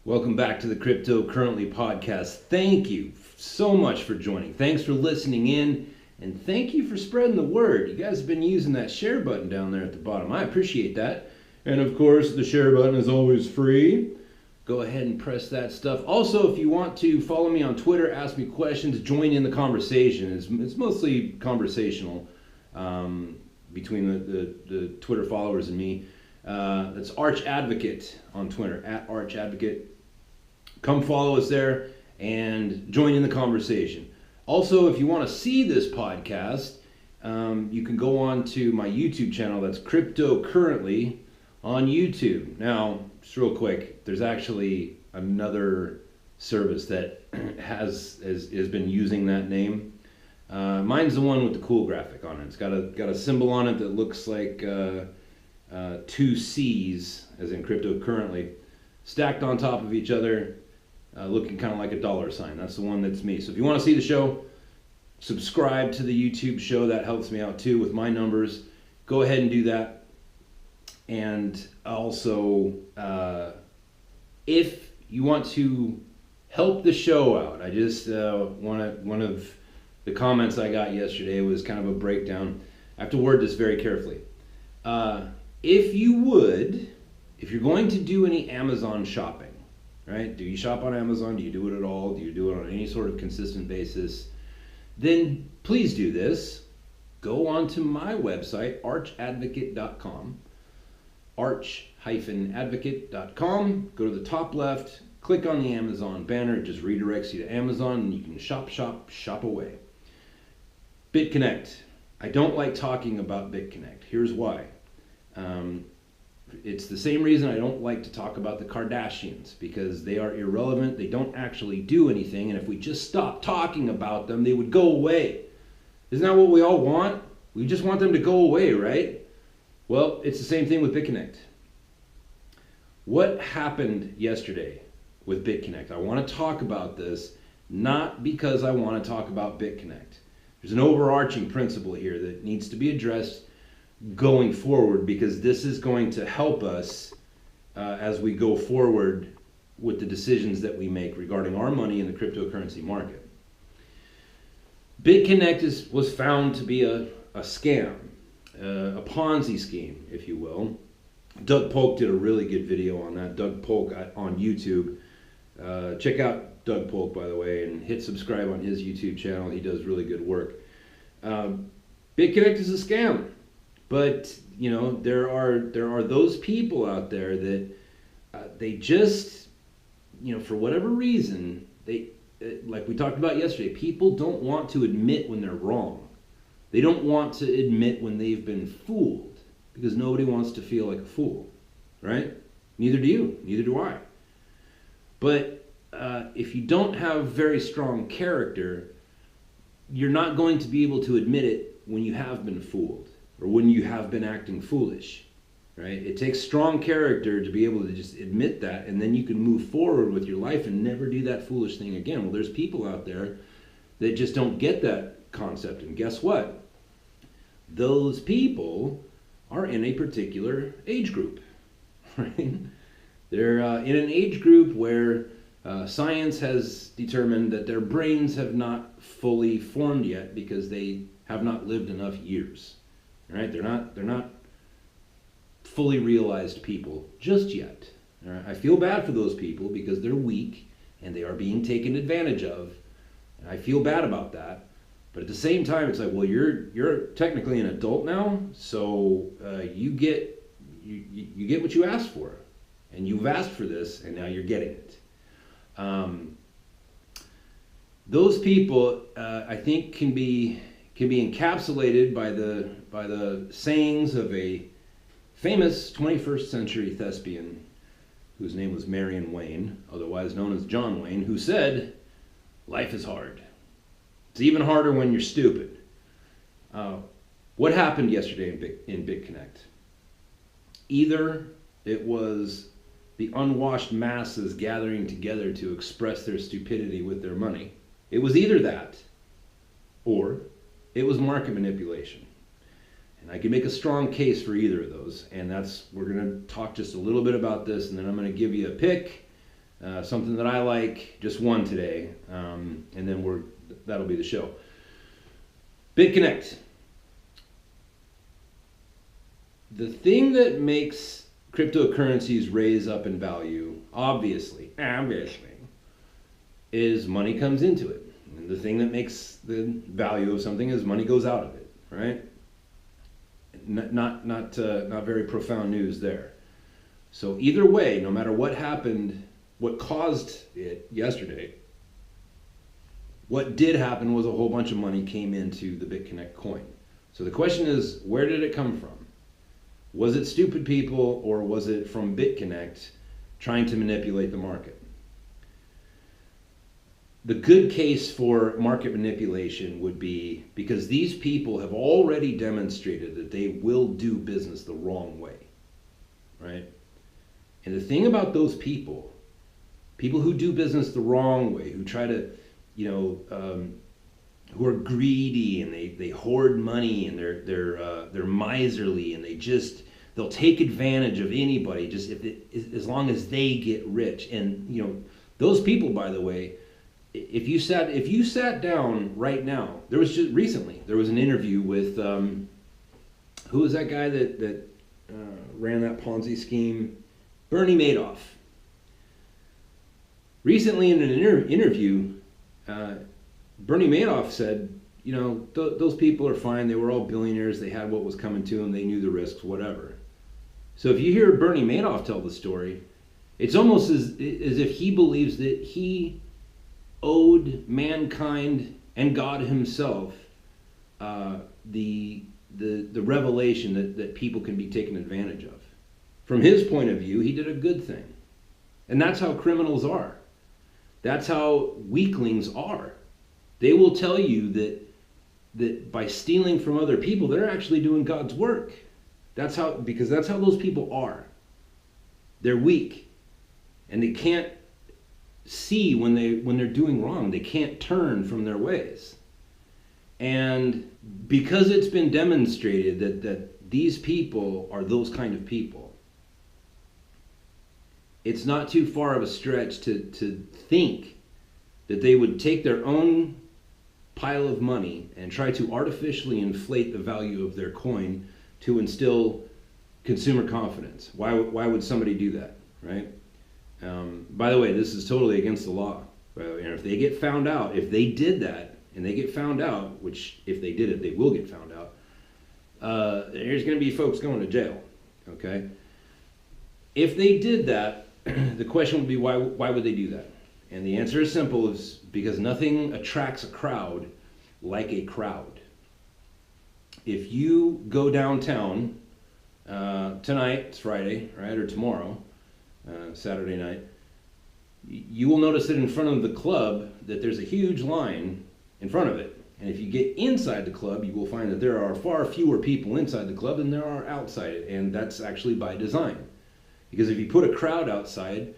Welcome back to the Crypto Currently podcast. Thank you so much for joining. Thanks for listening in, and thank you for spreading the word. You guys have been using that share button down there at the bottom. I appreciate that. And of course, the share button is always free. Go ahead and press that stuff. Also, if you want to follow me on Twitter, ask me questions, join in the conversation. It's mostly conversational between the Twitter followers and me. That's Arch Advocate on Twitter, at Arch Advocate. Come follow us there and join in the conversation. Also, if you want to see this podcast, you can go on to my YouTube channel. That's Crypto Currently on YouTube. Now, just real quick, there's actually another service that has been using that name. Mine's the one with the cool graphic on it. It's got a symbol on it that looks like two C's, as in Crypto Currently, stacked on top of each other, looking kind of like a dollar sign. That's the one that's me. So if you want to see the show, subscribe to the YouTube show. That helps me out too with my numbers. Go ahead and do that. And also, if you want to help the show out, I just one of the comments I got yesterday was kind of a breakdown. I have to word this very carefully. If you're going to do any Amazon shopping, right? Do you shop on Amazon? Do you do it at all? Do you do it on any sort of consistent basis? Then please do this. Go onto my website, archadvocate.com. arch-advocate.com. Go to the top left, click on the Amazon banner. It just redirects you to Amazon, and you can shop away. Bitconnect. I don't like talking about Bitconnect. Here's why. It's the same reason I don't like to talk about the Kardashians, because they are irrelevant. They don't actually do anything, and if we just stopped talking about them, they would go away. Isn't that what we all want? We just want them to go away, right? Well, it's the same thing with Bitconnect. What happened yesterday with Bitconnect? I want to talk about this, not because I want to talk about Bitconnect. There's an overarching principle here that needs to be addressed going forward, because this is going to help us as we go forward with the decisions that we make regarding our money in the cryptocurrency market. Bitconnect was found to be a scam. A Ponzi scheme, if you will. Doug Polk did a really good video on that. Doug Polk on YouTube. Check out Doug Polk, by the way, and hit subscribe on his YouTube channel. He does really good work. Bitconnect is a scam, but you know there are those people out there that they just, you know, for whatever reason, they like we talked about yesterday. People don't want to admit when they're wrong. They don't want to admit when they've been fooled, because nobody wants to feel like a fool, right? Neither do you, neither do I. But if you don't have very strong character, you're not going to be able to admit it when you have been fooled or when you have been acting foolish, right? It takes strong character to be able to just admit that, and then you can move forward with your life and never do that foolish thing again. Well, there's people out there that just don't get that concept, and guess what? Those people are in a particular age group, right? They're in an age group where science has determined that their brains have not fully formed yet because they have not lived enough years, right? They're not fully realized people just yet. All right? I feel bad for those people because they're weak and they are being taken advantage of, and I feel bad about that. But at the same time, it's like, well, you're technically an adult now, so you get what you asked for, and you've asked for this, and now you're getting it. Those people, I think, can be encapsulated by the sayings of a famous 21st century thespian whose name was Marion Wayne, otherwise known as John Wayne, who said, "Life is hard. It's even harder when you're stupid." What happened yesterday in Bitconnect? Either it was the unwashed masses gathering together to express their stupidity with their money. It was either that, or it was market manipulation. And I can make a strong case for either of those, and we're going to talk just a little bit about this, and then I'm going to give you a pick something that I like, just one today, and then that'll be the show. Bitconnect. The thing that makes cryptocurrencies raise up in value, obviously, is money comes into it. And the thing that makes the value of something is money goes out of it, right? Not very profound news there. So either way, no matter what happened, what caused it yesterday, what did happen was a whole bunch of money came into the Bitconnect coin. So the question is, where did it come from? Was it stupid people, or was it from Bitconnect trying to manipulate the market? The good case for market manipulation would be because these people have already demonstrated that they will do business the wrong way, right? And the thing about those people who do business the wrong way, who try to, who are greedy and they hoard money and they're miserly and they'll take advantage of anybody just as long as they get rich. And those people, by the way, if you sat down right now, there was an interview with who was that guy that ran that Ponzi scheme? Bernie Madoff. Recently in an interview, Bernie Madoff said, those people are fine. They were all billionaires. They had what was coming to them. They knew the risks, whatever. So if you hear Bernie Madoff tell the story, it's almost as if he believes that he owed mankind and God himself the revelation that people can be taken advantage of. From his point of view, he did a good thing. And that's how criminals are. That's how weaklings are. They will tell you that by stealing from other people, they're actually doing God's work. Because that's how those people are. They're weak. And they can't see when they're doing wrong. They can't turn from their ways. And because it's been demonstrated that these people are those kind of people, it's not too far of a stretch to think that they would take their own pile of money and try to artificially inflate the value of their coin to instill consumer confidence. Why would somebody do that, right? By the way, this is totally against the law. And if they get found out, if they did that, and they get found out, which if they did it, they will get found out, there's going to be folks going to jail, okay? If they did that, the question would be, why would they do that? And the answer is simple, is because nothing attracts a crowd like a crowd. If you go downtown tonight, it's Friday, right, or tomorrow, Saturday night, you will notice that in front of the club that there's a huge line in front of it. And if you get inside the club, you will find that there are far fewer people inside the club than there are outside it. And that's actually by design. Because if you put a crowd outside,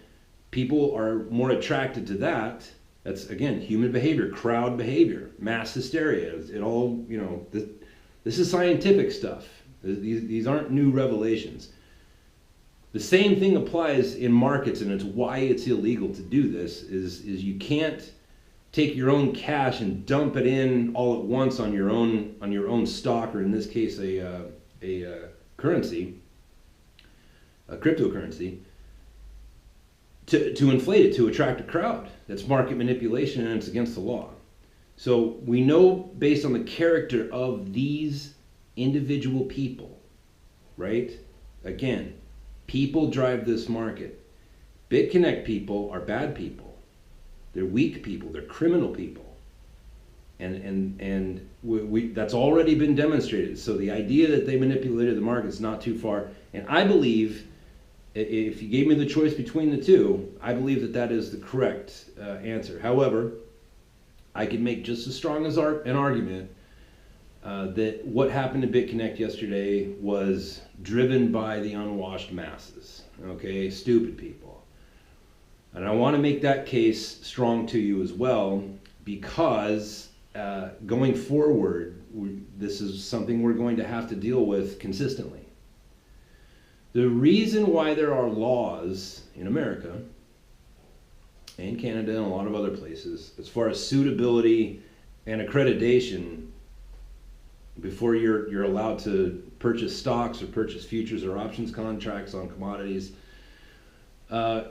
people are more attracted to that. That's, again, human behavior, crowd behavior, mass hysteria. It all, this is scientific stuff. These aren't new revelations. The same thing applies in markets, and it's why it's illegal to do this, is you can't take your own cash and dump it in all at once on your own stock, or in this case a currency, a cryptocurrency, to inflate it, to attract a crowd. That's market manipulation, and it's against the law. So we know, based on the character of these individual people, right? Again, people drive this market. Bitconnect people are bad people. They're weak people. They're criminal people. And that's already been demonstrated. So the idea that they manipulated the market is not too far. And I believe, if you gave me the choice between the two, I believe that is the correct answer. However, I could make just as strong as an argument that what happened to Bitconnect yesterday was driven by the unwashed masses, okay, stupid people. And I want to make that case strong to you as well, because going forward, this is something we're going to have to deal with consistently. The reason why there are laws in America and Canada and a lot of other places, as far as suitability and accreditation before you're allowed to purchase stocks or purchase futures or options contracts on commodities,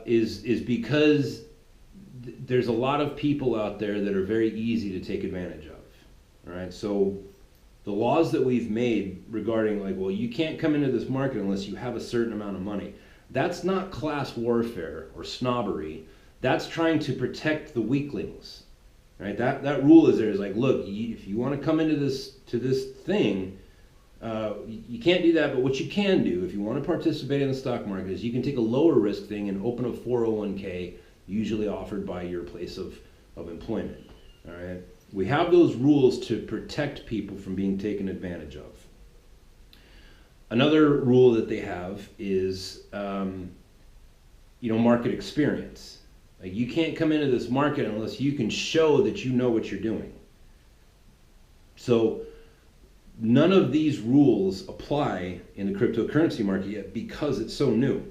is because there's a lot of people out there that are very easy to take advantage of. All right, so the laws that we've made regarding, like, well, you can't come into this market unless you have a certain amount of money. That's not class warfare or snobbery. That's trying to protect the weaklings. Right? That rule is there. Is like, look, if you want to come into this thing, you can't do that. But what you can do, if you want to participate in the stock market, is you can take a lower risk thing and open a 401k, usually offered by your place of employment. All right. We have those rules to protect people from being taken advantage of. Another rule that they have is, market experience. Like, you can't come into this market unless you can show that you know what you're doing. So none of these rules apply in the cryptocurrency market yet because it's so new.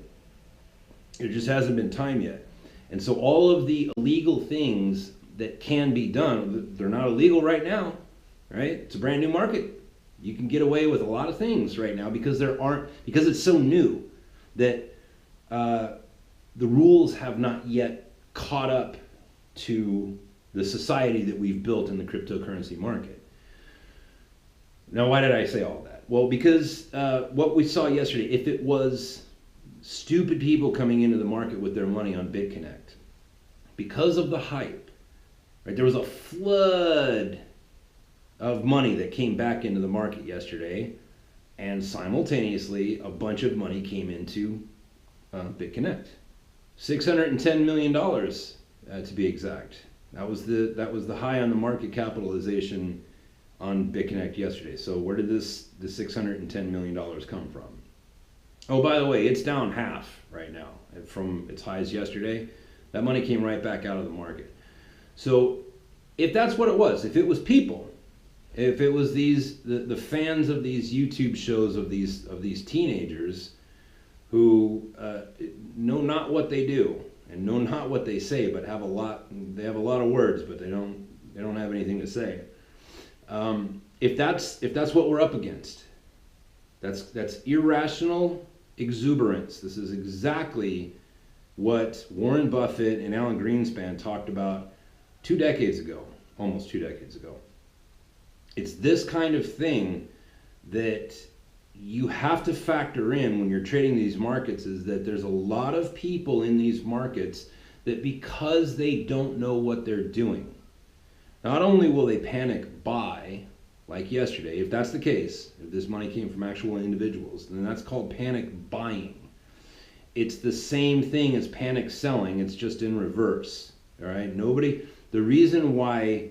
It just hasn't been time yet. And so all of the illegal things that can be done, they're not illegal right now, right? It's a brand new market. You can get away with a lot of things right now because it's so new that the rules have not yet caught up to the society that we've built in the cryptocurrency market. Now, why did I say all that? Well, because what we saw yesterday, if it was stupid people coming into the market with their money on Bitconnect, because of the hype, right, there was a flood of money that came back into the market yesterday, and simultaneously a bunch of money came into Bitconnect. $610 million, to be exact. That was the high on the market capitalization on Bitconnect yesterday. So where did the $610 million come from? Oh, by the way, it's down half right now from its highs yesterday. That money came right back out of the market. So if that's what it was, if it was people, if it was the fans of these YouTube shows of these teenagers who know not what they do and know not what they say, but have a lot of words, but they don't have anything to say. If that's what we're up against, that's irrational exuberance. This is exactly what Warren Buffett and Alan Greenspan talked about 2 decades ago, almost 2 decades ago. It's this kind of thing that you have to factor in when you're trading these markets, is that there's a lot of people in these markets that, because they don't know what they're doing, not only will they panic buy, like yesterday, if that's the case, if this money came from actual individuals, then that's called panic buying. It's the same thing as panic selling, it's just in reverse. All right, the reason why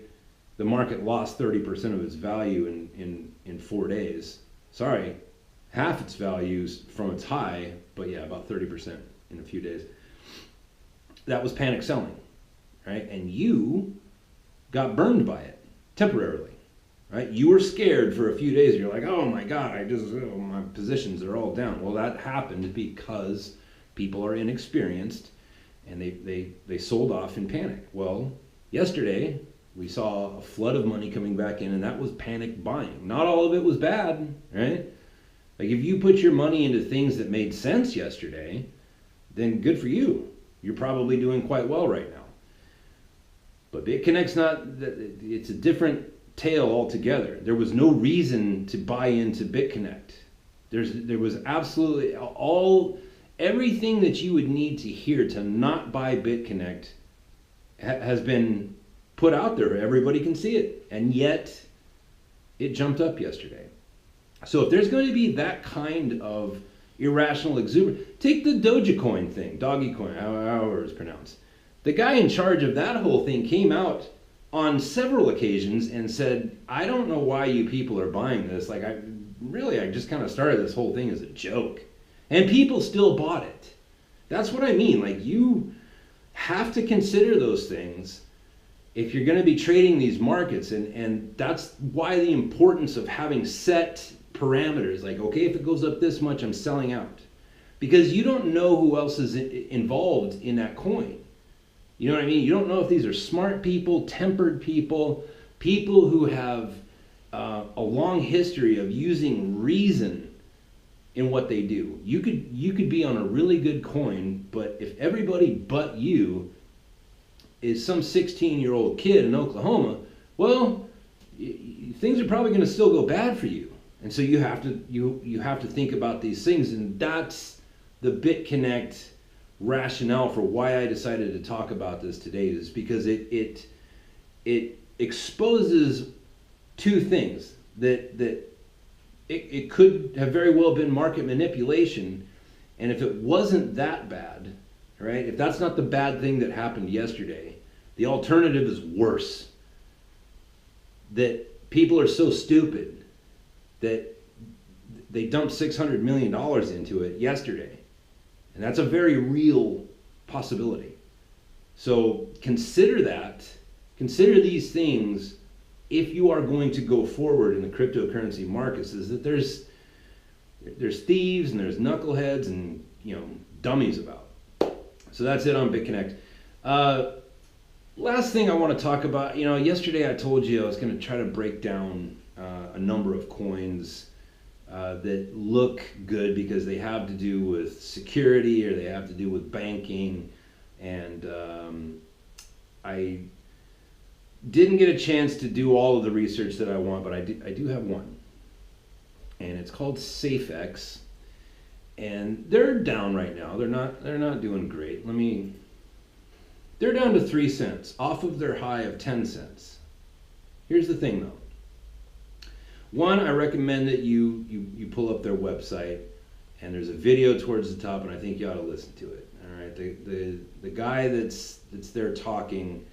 the market lost 30% of its value in 4 days, half its values from its high, but yeah, about 30% in a few days. That was panic selling, right? And you got burned by it temporarily, right? You were scared for a few days. And you're like, oh my God, my positions are all down. Well, that happened because people are inexperienced and they sold off in panic. Well, yesterday we saw a flood of money coming back in, and that was panic buying. Not all of it was bad, right? Like, if you put your money into things that made sense yesterday, then good for you. You're probably doing quite well right now. But BitConnect's it's a different tale altogether. There was no reason to buy into BitConnect. There was absolutely everything that you would need to hear to not buy BitConnect has been put out there. Everybody can see it. And yet it jumped up yesterday. So if there's going to be that kind of irrational exuberance, take the Dogecoin thing, Doggycoin, however it's pronounced. The guy in charge of that whole thing came out on several occasions and said, I don't know why you people are buying this. Like, I just kind of started this whole thing as a joke. And people still bought it. That's what I mean. Like, you have to consider those things if you're going to be trading these markets. And that's why the importance of having set parameters. Like, okay, if it goes up this much, I'm selling out. Because you don't know who else is involved in that coin. You know what I mean? You don't know if these are smart people, tempered people, people who have a long history of using reason in what they do. You could be on a really good coin, but if everybody but you is some 16-year-old kid in Oklahoma, well, things are probably going to still go bad for you. And so you have to think about these things, and that's the Bitconnect rationale for why I decided to talk about this today, is because it exposes two things that it could have very well been market manipulation, and if it wasn't that bad, right? If that's not the bad thing that happened yesterday, the alternative is worse. That people are so stupid that they dumped $600 million into it yesterday. And that's a very real possibility. So consider that. Consider these things if you are going to go forward in the cryptocurrency markets, is that there's thieves and there's knuckleheads and dummies about. So that's it on BitConnect. Last thing I want to talk about, yesterday I told you I was going to try to break down a number of coins that look good because they have to do with security or they have to do with banking, and I didn't get a chance to do all of the research that I want, but I do have one, and it's called SafeX, and they're down right now. They're not doing great. They're down to 3 cents off of their high of 10 cents. Here's the thing though. One, I recommend that you pull up their website, and there's a video towards the top, and I think you ought to listen to it. All right, the guy that's there talking,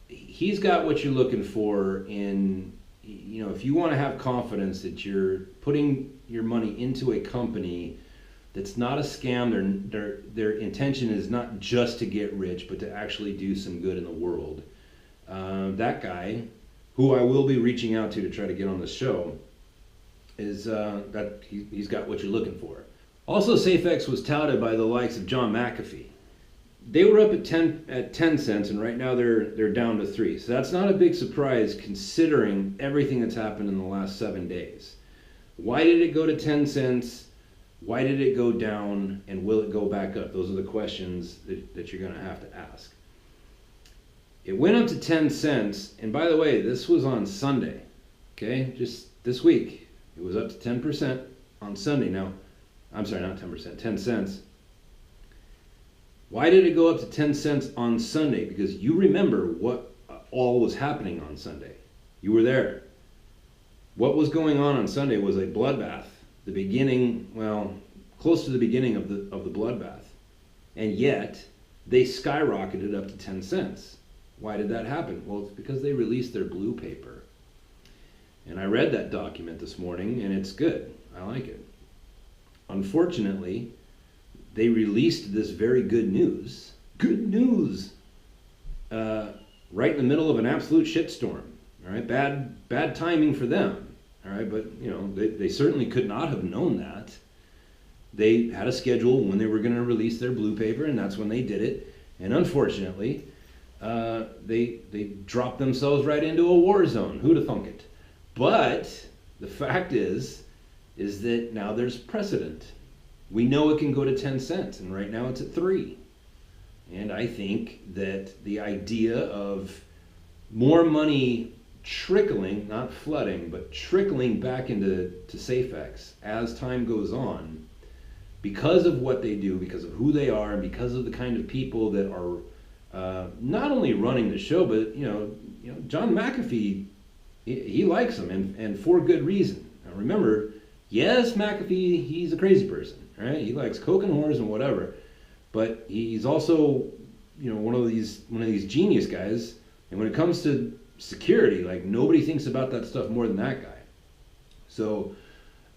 he's got what you're looking for in, if you want to have confidence that you're putting your money into a company that's not a scam. Their intention is not just to get rich, but to actually do some good in the world. That guy, who I will be reaching out to try to get on the show, is that he's got what you're looking for. Also, SafeX was touted by the likes of John McAfee. They were up at 10 cents, and right now they're down to 3. So that's not a big surprise considering everything that's happened in the last 7 days. Why did it go to 10 cents? Why did it go down, and will it go back up? Those are the questions that you're going to have to ask. It went up to 10 cents, and by the way, this was on Sunday, okay? Just this week. It was up to 10% on Sunday. Now, I'm sorry, not 10%, 10 cents. Why did it go up to 10 cents on Sunday? Because you remember what all was happening on Sunday. You were there. What was going on Sunday was a bloodbath. The beginning, close to the beginning of the bloodbath. And yet, they skyrocketed up to 10 cents. Why did that happen? Well, it's because they released their blue paper. And I read that document this morning, and it's good. I like it. Unfortunately, they released this very good news, right in the middle of an absolute shitstorm. All right, bad timing for them. All right, but they certainly could not have known that. They had a schedule when they were going to release their blue paper, and that's when they did it. And unfortunately, they dropped themselves right into a war zone. Who'd have thunk it? But the fact is that now there's precedent. We know it can go to 10 cents, and right now it's at 3. And I think that the idea of more money trickling, not flooding, but trickling back into SafeX as time goes on, because of what they do, because of who they are, and because of the kind of people that are not only running the show, but John McAfee, he likes them, and for good reason. Now remember, yes, McAfee, he's a crazy person, right? He likes coke and whores and whatever, but he's also one of these genius guys. And when it comes to security, nobody thinks about that stuff more than that guy. So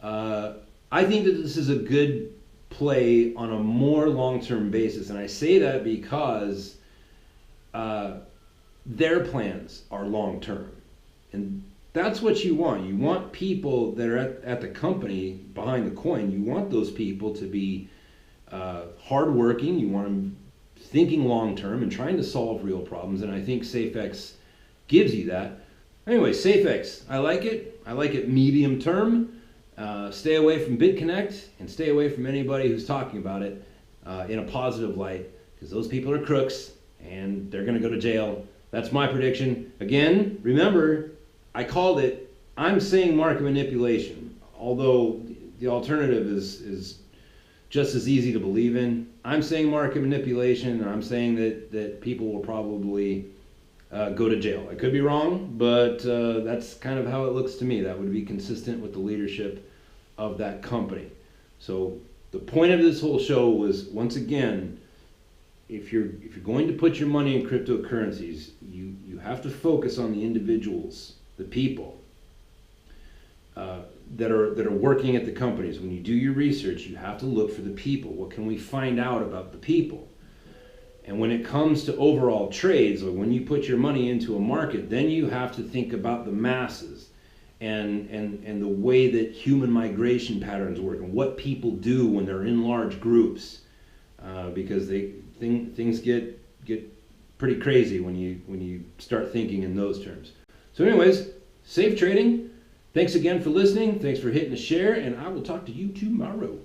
I think that this is a good play on a more long-term basis, and I say that because their plans are long-term, and that's what you want. You want people that are at the company behind the coin. You want those people to be hardworking. You want them thinking long term and trying to solve real problems, and I think SafeX gives you that. Anyway, SafeX, I like it. I like it medium term. Stay away from Bitconnect and stay away from anybody who's talking about it in a positive light, because those people are crooks and they're going to go to jail. That's my prediction. Again, remember, I called it. I'm saying market manipulation, although the alternative is just as easy to believe in. I'm saying market manipulation, and I'm saying that people will probably go to jail. I could be wrong, but that's kind of how it looks to me. That would be consistent with the leadership of that company. So the point of this whole show was, once again, if you're going to put your money in cryptocurrencies, you have to focus on the individuals, the people that are working at the companies. When you do your research, you have to look for the people. What can we find out about the people? And when it comes to overall trades, or when you put your money into a market, then you have to think about the masses and the way that human migration patterns work and what people do when they're in large groups, because things get pretty crazy when you start thinking in those terms. So anyways, safe trading. Thanks again for listening. Thanks for hitting the share, and I will talk to you tomorrow.